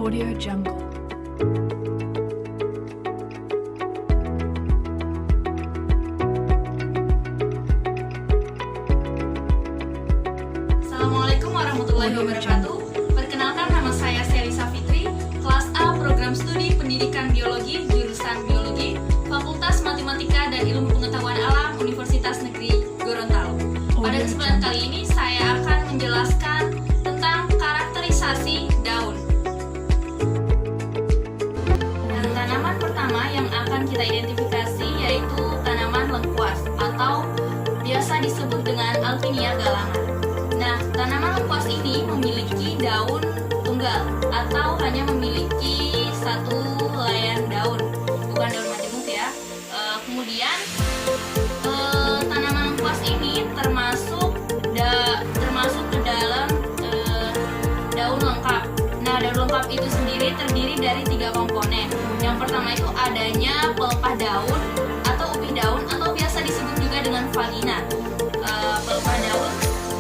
Audio Jungle. Assalamualaikum warahmatullahi wabarakatuh. Perkenalkan, nama saya Selisa Fitri, kelas A program studi pendidikan biologi, jurusan biologi, Fakultas Matematika dan Ilmu Pengetahuan Alam, Universitas Negeri Gorontalo. Pada kesempatan kali ini saya akan menjelaskan tentang karakterisasi daun. Dan tanaman pertama yang akan kita identifikasi yaitu tanaman lengkuas atau biasa disebut dengan Alpinia galana. Nah, tanaman lengkuas ini memiliki daun tunggal atau hanya memiliki satu helaian daun, bukan daun majemuk ya. Kemudian tanaman lengkuas ini termasuk ke dalam daun lengkap. Nah, daun lengkap itu sendiri terdiri dari 3 komponen. Yang pertama itu adanya pelepah daun atau ubi daun atau biasa disebut juga dengan vagina. Pelepah daun,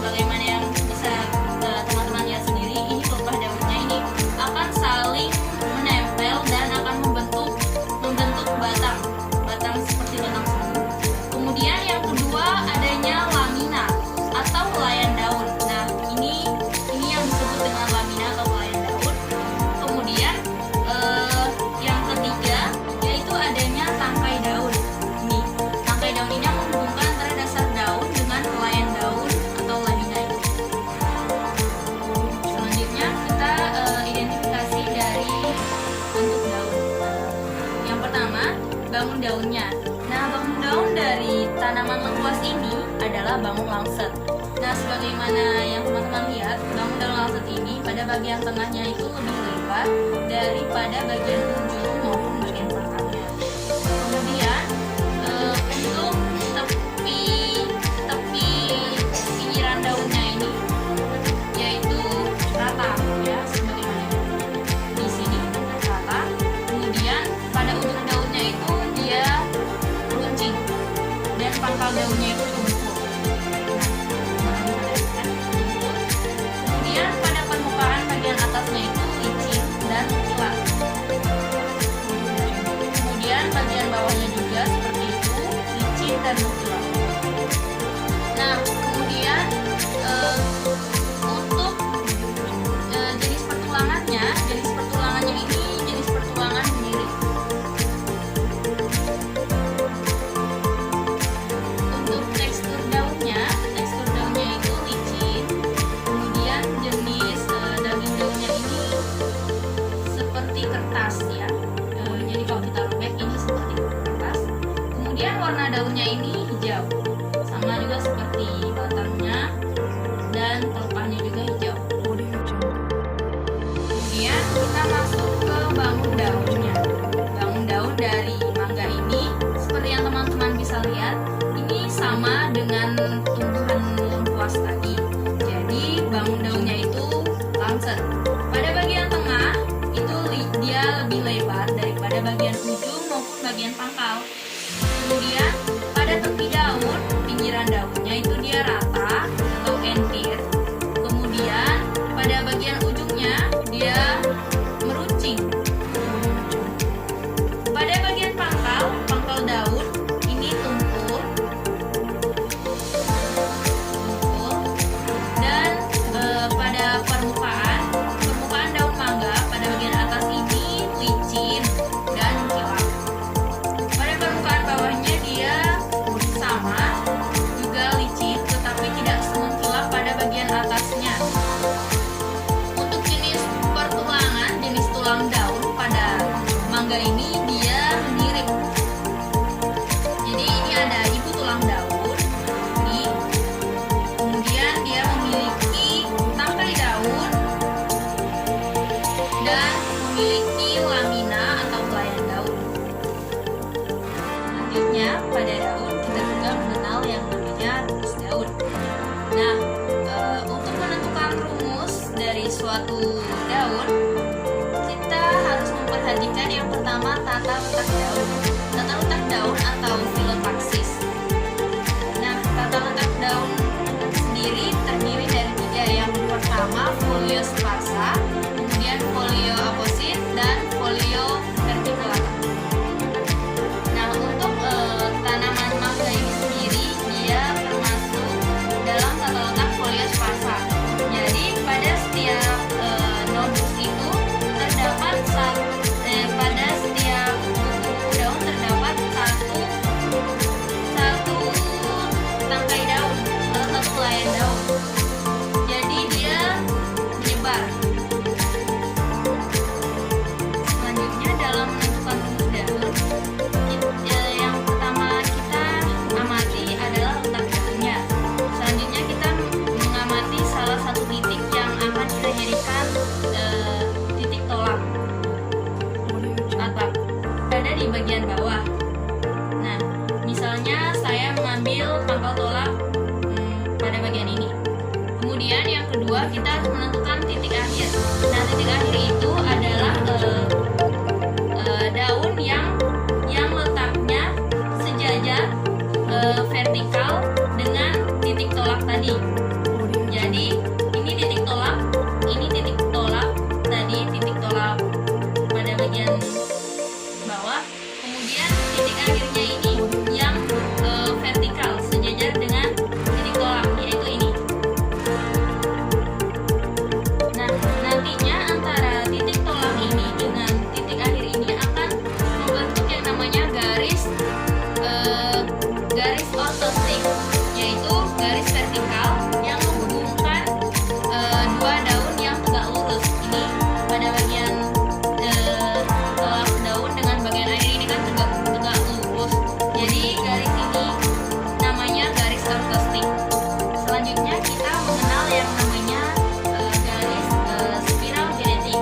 bagaimana yang bisa teman-teman lihat sendiri, ini pelepah daunnya ini akan saling menempel dan akan membentuk batang seperti batang serbuk. Kemudian yang kedua adanya lamina atau helaian daun. Nah, ini yang disebut dengan lamina atau helaian daun. Kemudian yang ketiga yaitu adanya tangkai daun. Ini tangkai daun ini menghubungkan antara dasar daun dengan helaian daun atau lamina itu. Selanjutnya kita identifikasi dari bentuk daun. Yang pertama, bangun daunnya. Nah, bangun daun dari tanaman lengkuas ini adalah bangun langsat. Nah, sebagaimana yang teman-teman lihat, bangun daun langsat ini pada bagian tengahnya itu lebih lebar daripada bagian ujung maupun bagian pangkalnya. Kemudian untuk tepi pinggiran daunnya ini yaitu rata ya, sebagaimana di sini rata. Kemudian pada ujung daunnya itu dia runcing dan pangkal daunnya itu tumpul. Kemudian pada permukaan bagian atasnya itu licin dan mengkilap. Kemudian bagian bawahnya juga seperti itu, licin dan mengkilap. Nah, kemudian untuk jenis pertulangannya ini jenis pertulangan mirip. Untuk tekstur daunnya itu licin. Kemudian jenis daging daunnya ini seperti kertas ya. Jadi kalau kita robek ini seperti kertas. Kemudian warna daunnya ini hijau, sama juga seperti batangnya dan pelepahnya juga hijau. Audio Jungle. Kemudian kita masuk ke bangun daunnya. Bangun daun dari mangga ini seperti yang teman-teman bisa lihat, ini sama dengan tumbuhan lengkuas tadi. Jadi bangun daunnya itu lancet. Pada bagian tengah itu dia lebih lebar daripada bagian ujung maupun bagian pangkal. Kemudian pada tepi daun, pinggiran daunnya itu dia rata atau entir. Kemudian pada bagian ujungnya dia meruncing. Pada bagian pangkal daun ini tumpul. Dan pada permukaan daun mangga pada bagian atas ini licin dan mengkilap. Pada permukaan bawahnya dia sama, juga licin, tetapi tidak semengkilap pada bagian atasnya. Untuk jenis pertulangan, jenis tulang daun pada mangga ini dia mirip. Jadi ini ada ibu tulang daun, ini. Kemudian dia memiliki tangkai daun dan memiliki lamina atau helaian daun. Selanjutnya pada daun kita juga mengenal yang namanya rumus daun. Nah, untuk menentukan rumus dari suatu daun, kita harus memperhatikan yang pertama tata letak daun. Tata letak daun atau filotaksis. Nah, tata letak daun sendiri terdiri dari 3. Yang pertama folio sparsa, kemudian folio aposit, pangkal tolak pada bagian ini. Kemudian yang kedua, kita harus menentukan titik akhir. Nah, titik akhir itu adalah daun yang letaknya sejajar vertikal dengan titik tolak tadi. Jadi ini titik tolak tadi, titik tolak pada bagian bawah. Kemudian titik akhirnya ini yang vertikal sejajar dengan titik tolak, yaitu ini. Nah, nantinya antara titik tolak ini dengan titik akhir ini akan membentuk yang namanya garis ortostik, yaitu garis vertikal yang menghubungkan dua daun yang tegak lurus. Ini pada bagian tolak daun dengan bagian akhir ini kan tegak lurus. Jadi garis ini namanya garis ortostik. Selanjutnya kita mengenal yang namanya garis spiral genetik.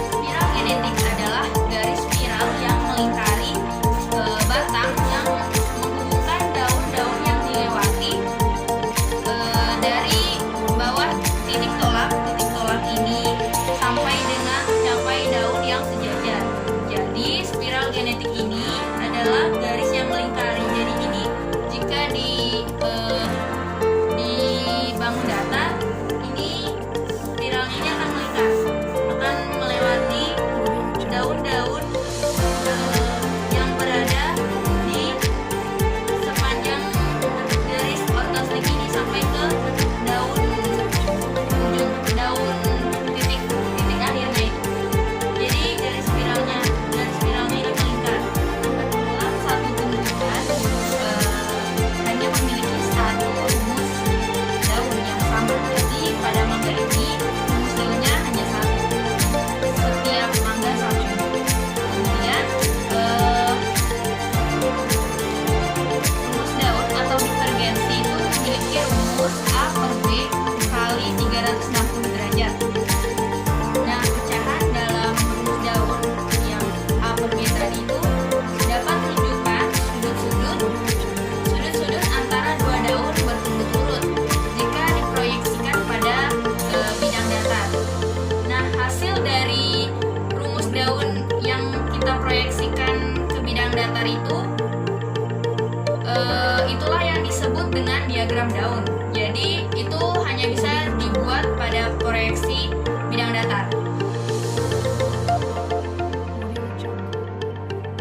Spiral genetik adalah garis spiral yang melingkari batang yang menghubungkan daun-daun yang dilewati dari bawah titik tolak ini sampai dengan mencapai daun yang sejajar. Jadi spiral genetik ini adalah garis yang melingkari. Jadi ini jika di bangun datar, ini spiralnya ini akan melingkar, akan melewati daun-daun yang berada di sepanjang garis ortostik ini sampai ke daun titik akhirnya itu. Jadi garis spiralnya ini melingkar. Dalam satu tumbuhan hanya memiliki satu rumus daun yang sama. Jadi pada mangga ini rumus daunnya hanya satu. Setiap mangga satu. Kemudian rumus daun atau divergensi itu memiliki rumus A per B kali 360 derajat. Nah, pecahan dalam rumus daun yang A per B tadi itu dapat menunjukkan sudut-sudut antara dua daun berturut-turut jika diproyeksikan pada bidang datar. Nah, hasil dari rumus daun yang kita proyeksikan ke bidang datar itu itulah yang disebut dengan diagram daun. Jadi itu hanya bisa dibuat pada proyeksi bidang datar.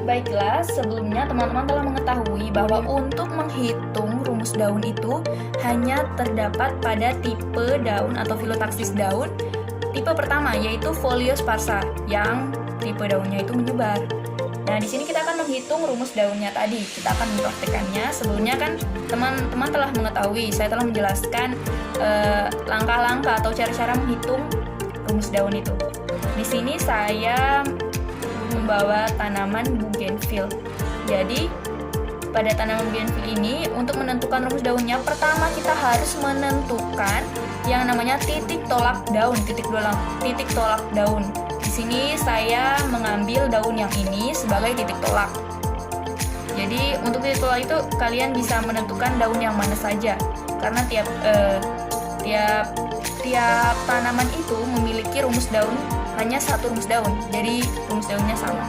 Baiklah, sebelumnya teman-teman telah mengetahui bahwa untuk menghitung rumus daun itu hanya terdapat pada tipe daun atau filotaksis daun tipe pertama, yaitu folio sparsa, yang tipe daunnya itu menyebar. Nah, di sini kita akan menghitung rumus daunnya tadi. Kita akan mempraktekannya. Sebelumnya kan teman-teman telah mengetahui, saya telah menjelaskan langkah-langkah atau cara-cara menghitung rumus daun itu. Di sini saya membawa tanaman bougainville. Jadi pada tanaman bougainville ini, untuk menentukan rumus daunnya, pertama kita harus menentukan yang namanya titik tolak daun. Titik tolak daun. Di sini saya mengambil daun yang ini sebagai titik tolak. Jadi untuk titik tolak itu kalian bisa menentukan daun yang mana saja, karena tiap tanaman itu memiliki rumus daun, hanya satu rumus daun. Jadi rumus daunnya sama.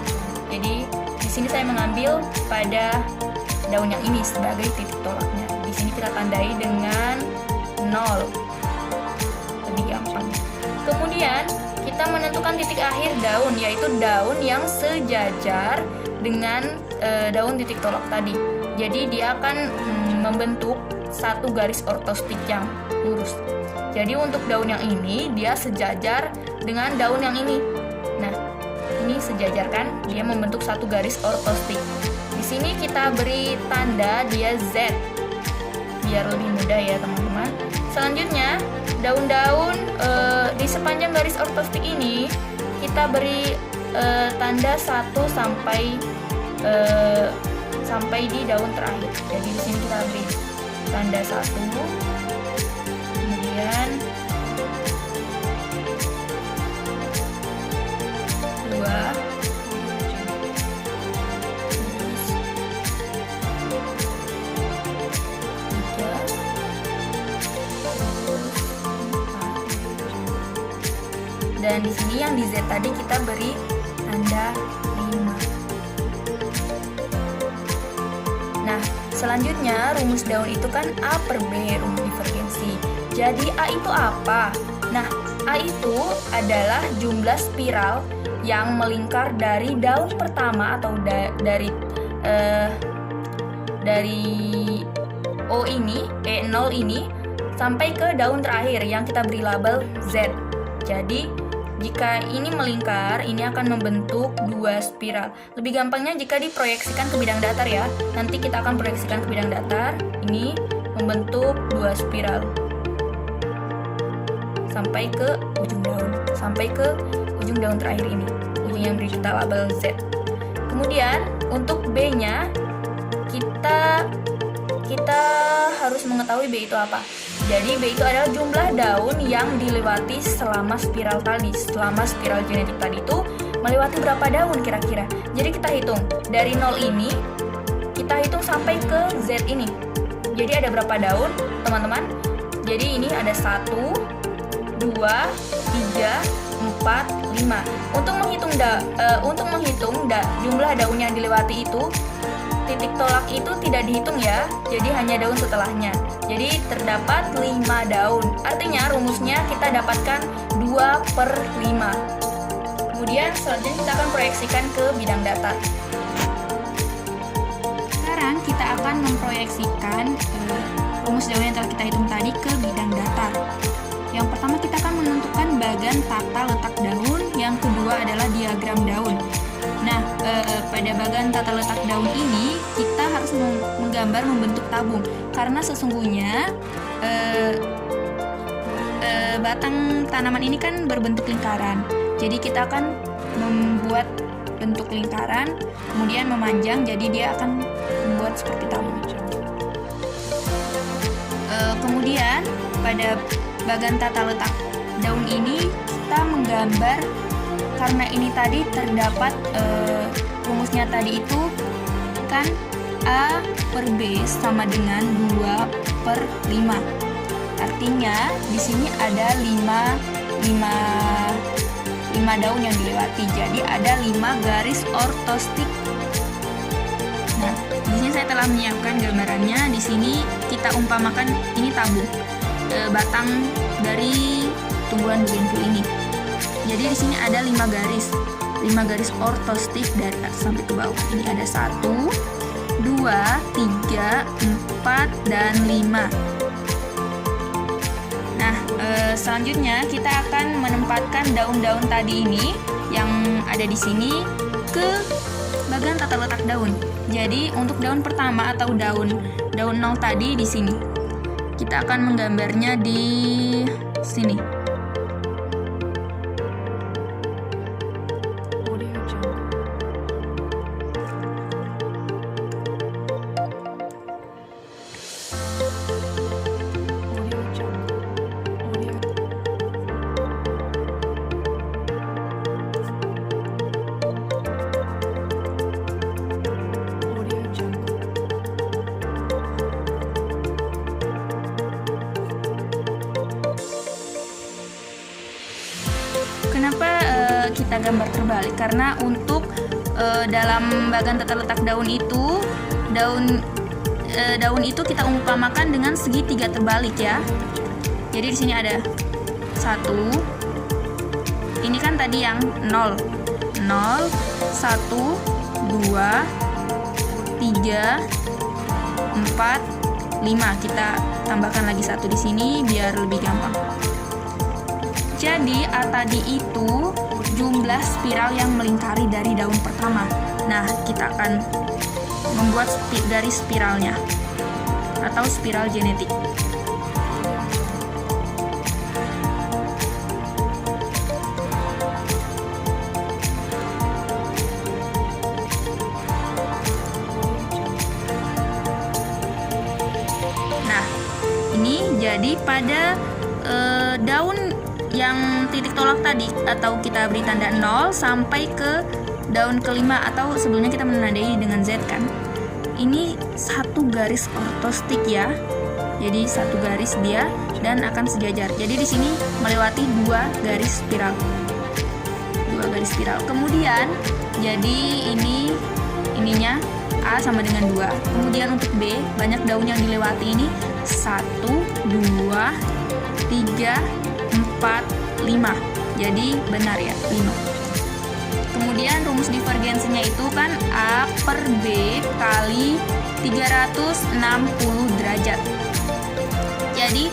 Jadi di sini saya mengambil pada daun yang ini sebagai titik tolaknya. Di sini kita tandai dengan 0. Lebih gampang. Kemudian kita menentukan titik akhir daun, yaitu daun yang sejajar dengan daun titik tolak tadi. Jadi dia akan membentuk satu garis ortostik yang lurus. Jadi untuk daun yang ini dia sejajar dengan daun yang ini. Nah, ini sejajar kan? Dia membentuk satu garis ortostik. Di sini kita beri tanda dia Z biar lebih mudah ya teman-teman. Selanjutnya daun-daun di sepanjang garis ortostik ini kita beri tanda 1 sampai di daun terakhir. Jadi di sini kita beri tanda 1, kemudian 2, 3, Dan di sini yang di Z tadi kita beri tanda 5. Nah, selanjutnya rumus daun itu kan A per B, rumus divergensi. Jadi A itu apa? Nah, A itu adalah jumlah spiral yang melingkar dari daun pertama atau dari O ini, E0 ini, sampai ke daun terakhir yang kita beri label Z. Jadi, jika ini melingkar, ini akan membentuk 2 spiral. Lebih gampangnya jika diproyeksikan ke bidang datar ya. Nanti kita akan proyeksikan ke bidang datar. Ini membentuk 2 spiral. Sampai ke ujung daun. Sampai ke ujung daun terakhir ini. Ujung yang beri kita label Z. Kemudian, untuk B-nya, kita harus mengetahui B itu apa. Jadi B itu adalah jumlah daun yang dilewati selama spiral tadi. Selama spiral genetik tadi itu melewati berapa daun kira-kira. Jadi kita hitung dari 0 ini, kita hitung sampai ke Z ini. Jadi ada berapa daun teman-teman? Jadi ini ada 1, 2, 3, 4, 5. Untuk menghitung jumlah daun yang dilewati itu, titik tolak itu tidak dihitung ya, jadi hanya daun setelahnya. Jadi terdapat 5 daun. Artinya rumusnya kita dapatkan 2 per 5. Kemudian selanjutnya kita akan proyeksikan ke bidang datar. Sekarang kita akan memproyeksikan rumus daun yang telah kita hitung tadi ke bidang datar. Yang pertama kita akan menentukan bagan tata letak daun, yang kedua adalah diagram daun. Nah, pada bagan tata letak daun ini kita harus menggambar membentuk tabung karena sesungguhnya batang tanaman ini kan berbentuk lingkaran. Jadi kita akan membuat bentuk lingkaran, kemudian memanjang, jadi dia akan membuat seperti tabung. Kemudian pada bagan tata letak daun ini kita menggambar. Karena ini tadi terdapat rumusnya tadi itu kan A per B sama dengan 2 per 5. Artinya di sini ada 5 daun yang dilewati. Jadi ada 5 garis ortostik. Nah, di sini saya telah menyiapkan gambarannya. Di sini kita umpamakan ini tabung batang dari tumbuhan bougainville ini. Jadi di sini ada 5 garis ortostik dari atas sampai ke bawah. Ini ada 1, 2, 3, 4, dan 5. Nah, selanjutnya kita akan menempatkan daun-daun tadi ini yang ada di sini ke bagian tata letak daun. Jadi untuk daun pertama atau daun 0 tadi di sini. Kita akan menggambarnya di sini. Kenapa kita gambar terbalik? Karena untuk dalam bagian tata letak daun itu, daun itu kita umpamakan dengan segitiga terbalik ya. Jadi di sini ada 1. Ini kan tadi yang 0, 1, 2, 3, 4, 5. Kita tambahkan lagi 1 di sini biar lebih gampang. Jadi A tadi itu jumlah spiral yang melingkari dari daun pertama. Nah, kita akan membuat garis spiralnya atau spiral genetik. Nah, ini jadi pada daun yang titik tolak tadi atau kita beri tanda 0 sampai ke daun kelima atau sebelumnya kita menandai dengan Z kan. Ini 1 garis ortostik ya. Jadi 1 garis dia dan akan sejajar. Jadi di sini melewati 2 garis spiral. 2 garis spiral. Kemudian jadi ininya A sama dengan 2. Kemudian untuk B, banyak daun yang dilewati ini 1, 2, 3, 4, 5. Jadi benar ya, 5. Kemudian rumus divergensinya itu kan A per B kali 360 derajat. Jadi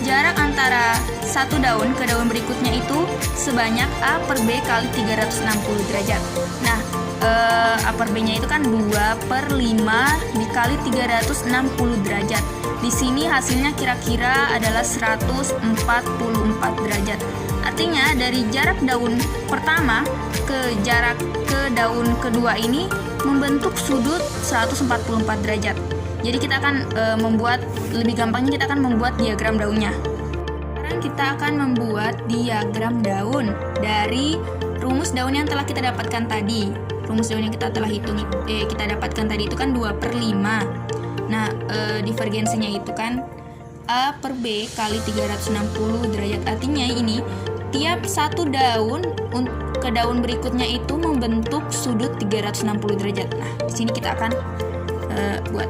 jarak antara satu daun ke daun berikutnya itu sebanyak A per B kali 360 derajat. Nah, A per B-nya itu kan 2 per 5 dikali 360 derajat. Di sini hasilnya kira-kira adalah 144 derajat. Artinya dari jarak daun pertama ke jarak ke daun kedua ini membentuk sudut 144 derajat. Jadi kita akan lebih gampangnya kita akan membuat diagram daunnya. Sekarang kita akan membuat diagram daun dari rumus daun yang telah kita dapatkan tadi. Rumus daun yang kita telah kita dapatkan tadi itu kan 2 per 5. Nah, divergensinya itu kan A per B kali 360 derajat. Artinya ini tiap satu daun ke daun berikutnya itu membentuk sudut 360 derajat. Nah, di sini kita akan buat.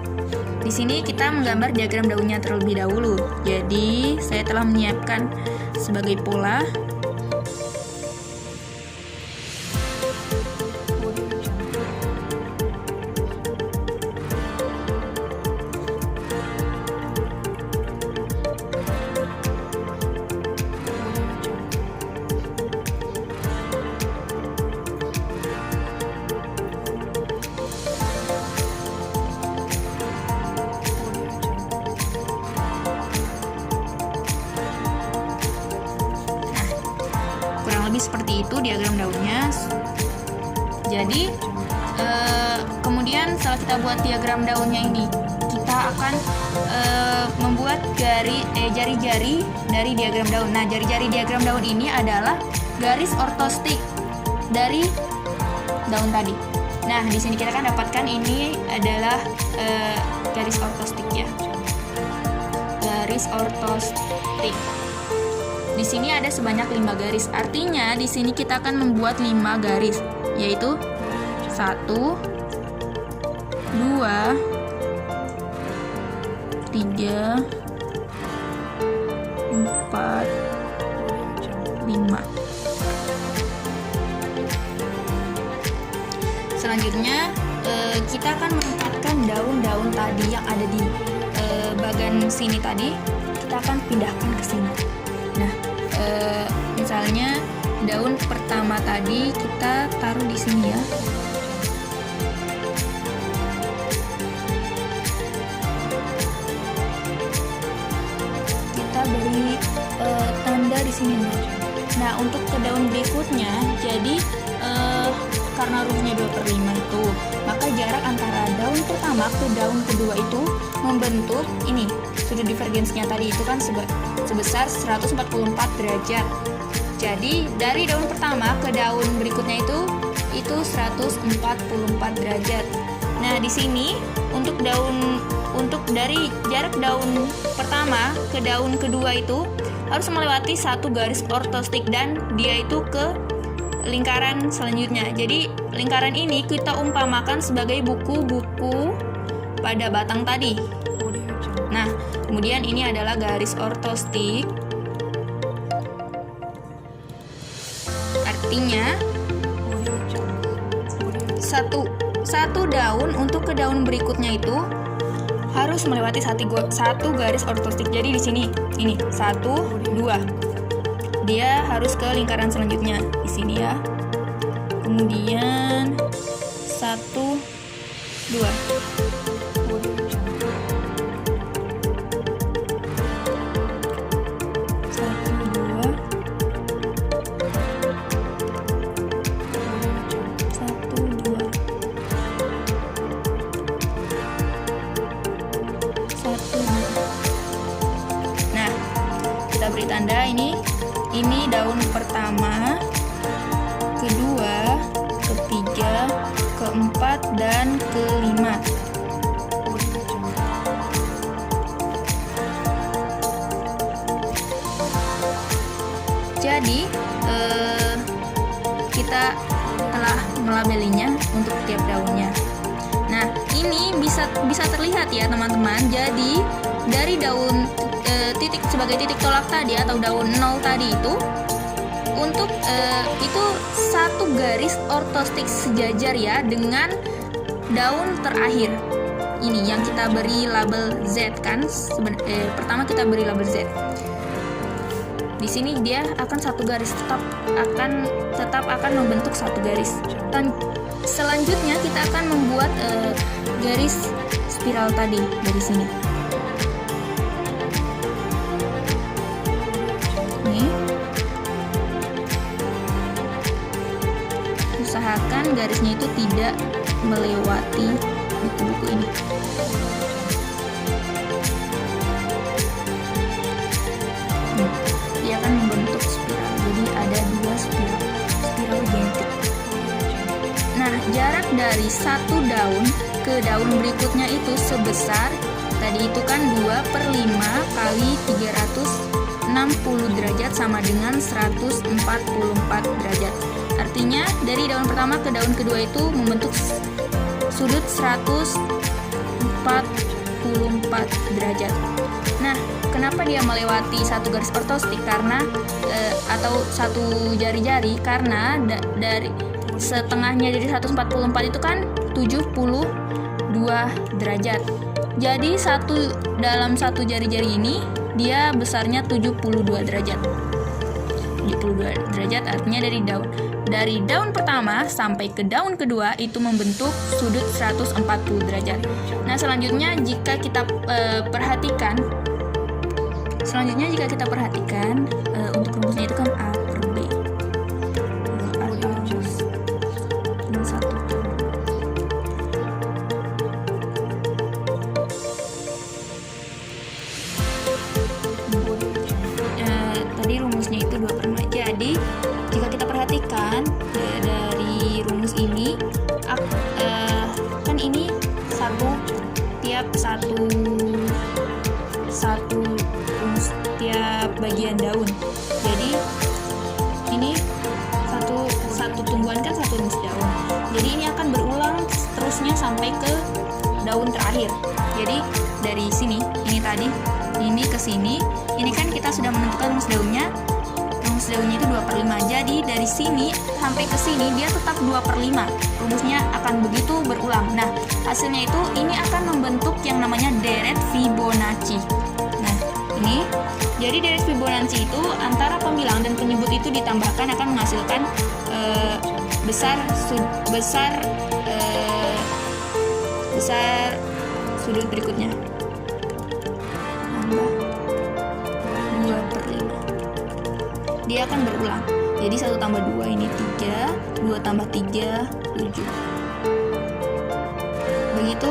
Di sini kita menggambar diagram daunnya terlebih dahulu. Jadi, saya telah menyiapkan sebagai pola. Seperti itu diagram daunnya. Jadi kemudian setelah kita buat diagram daunnya ini, kita akan membuat jari-jari dari diagram daun. Nah, jari-jari diagram daun ini adalah garis ortostik dari daun tadi. Nah, di sini kita kan dapatkan ini adalah garis ortostik ya. Garis ortostik. Di sini ada sebanyak 5 garis. Artinya di sini kita akan membuat 5 garis, yaitu 1, 2, 3, 4, 5. Selanjutnya kita akan menempatkan daun-daun tadi yang ada di bagian sini tadi. Kita akan pindahkan ke sini. Nah, misalnya daun pertama tadi kita taruh di sini ya. Kita beri tanda di sini. Nah, untuk ke daun berikutnya, jadi karena rumusnya 2 per 5 itu, maka jarak antara daun pertama ke daun kedua itu membentuk ini. Sudut divergensinya tadi itu kan sebesar 144 derajat. Jadi dari daun pertama ke daun berikutnya itu 144 derajat. Nah, di sini untuk dari jarak daun pertama ke daun kedua itu harus melewati satu garis ortostik dan dia itu ke lingkaran selanjutnya. Jadi lingkaran ini kita umpamakan sebagai buku-buku pada batang tadi. Nah, kemudian ini adalah garis ortostik. Artinya satu daun untuk ke daun berikutnya itu harus melewati satu garis ortostik. Jadi di sini ini 1, 2. Dia harus ke lingkaran selanjutnya di sini ya. Kemudian 1, 2. Beri tanda ini daun pertama, kedua, ketiga, keempat, dan kelima. Jadi kita telah melabelinya untuk tiap daunnya. Nah, ini bisa terlihat ya teman-teman. Jadi dari daun titik sebagai titik tolak tadi atau daun 0 tadi itu untuk itu satu garis ortostik sejajar ya dengan daun terakhir. Ini yang kita beri label Z kan? Pertama kita beri label Z. Di sini dia akan satu garis tetap akan membentuk satu garis. Dan selanjutnya kita akan membuat garis spiral tadi dari sini. Nih. Usahakan garisnya itu tidak melewati buku-buku ini. Dia akan membentuk spiral. Jadi ada dua spiral identik. Nah, jarak dari satu daun ke daun berikutnya itu sebesar tadi itu kan 2/5 kali 360 derajat sama dengan 144 derajat. Artinya dari daun pertama ke daun kedua itu membentuk sudut 144 derajat. Nah, kenapa dia melewati satu garis ortostik? Karena atau satu jari-jari, karena dari setengahnya dari 144 itu kan 72 derajat. Jadi dalam satu jari-jari ini dia besarnya 72 derajat. 72 derajat artinya dari daun pertama sampai ke daun kedua itu membentuk sudut 140 derajat. Nah, selanjutnya jika kita perhatikan untuk rumusnya itu kan A per B. Ini satu. Tadi rumusnya itu 2/5. Jadi jika kita perhatikan dari rumus ini kan ini satu rumus tiap bagian daun. Jadi ini satu tumbuhan kan satu rumus daun. Jadi ini akan berulang terusnya sampai ke daun terakhir. Jadi dari sini ini ke sini, ini kan kita sudah menentukan rumus daunnya. Rumus daunnya itu 2/5. Jadi dari sini sampai ke sini dia tetap 2/5. Rumusnya akan begitu berulang. Nah, hasilnya itu ini akan membentuk yang namanya deret Fibonacci. Nah, ini jadi deret Fibonacci itu antara pembilang dan penyebut itu ditambahkan akan menghasilkan besar sudut berikutnya. Tambah 2/5. Dia akan berulang. Jadi 1 tambah 2 ini 3, 2 tambah 3, 7. Begitu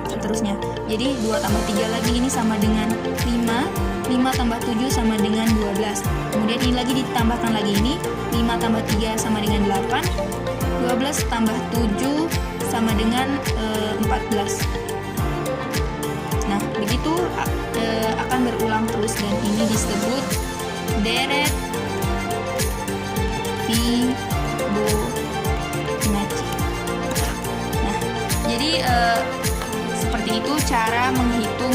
seterusnya. Jadi 2 tambah 3 lagi ini sama dengan 5, 5 tambah 7 sama dengan 12. Kemudian ini lagi ditambahkan lagi ini, 5 tambah 3 sama dengan 8, 12 tambah 7 sama dengan 14. Nah, begitu akan berulang terus dan ini disebut deret Fibonacci. Nah, jadi seperti itu cara menghitung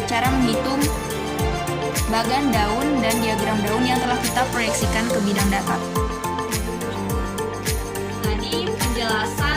cara menghitung bagan daun dan diagram daun yang telah kita proyeksikan ke bidang datar. Tadi penjelasan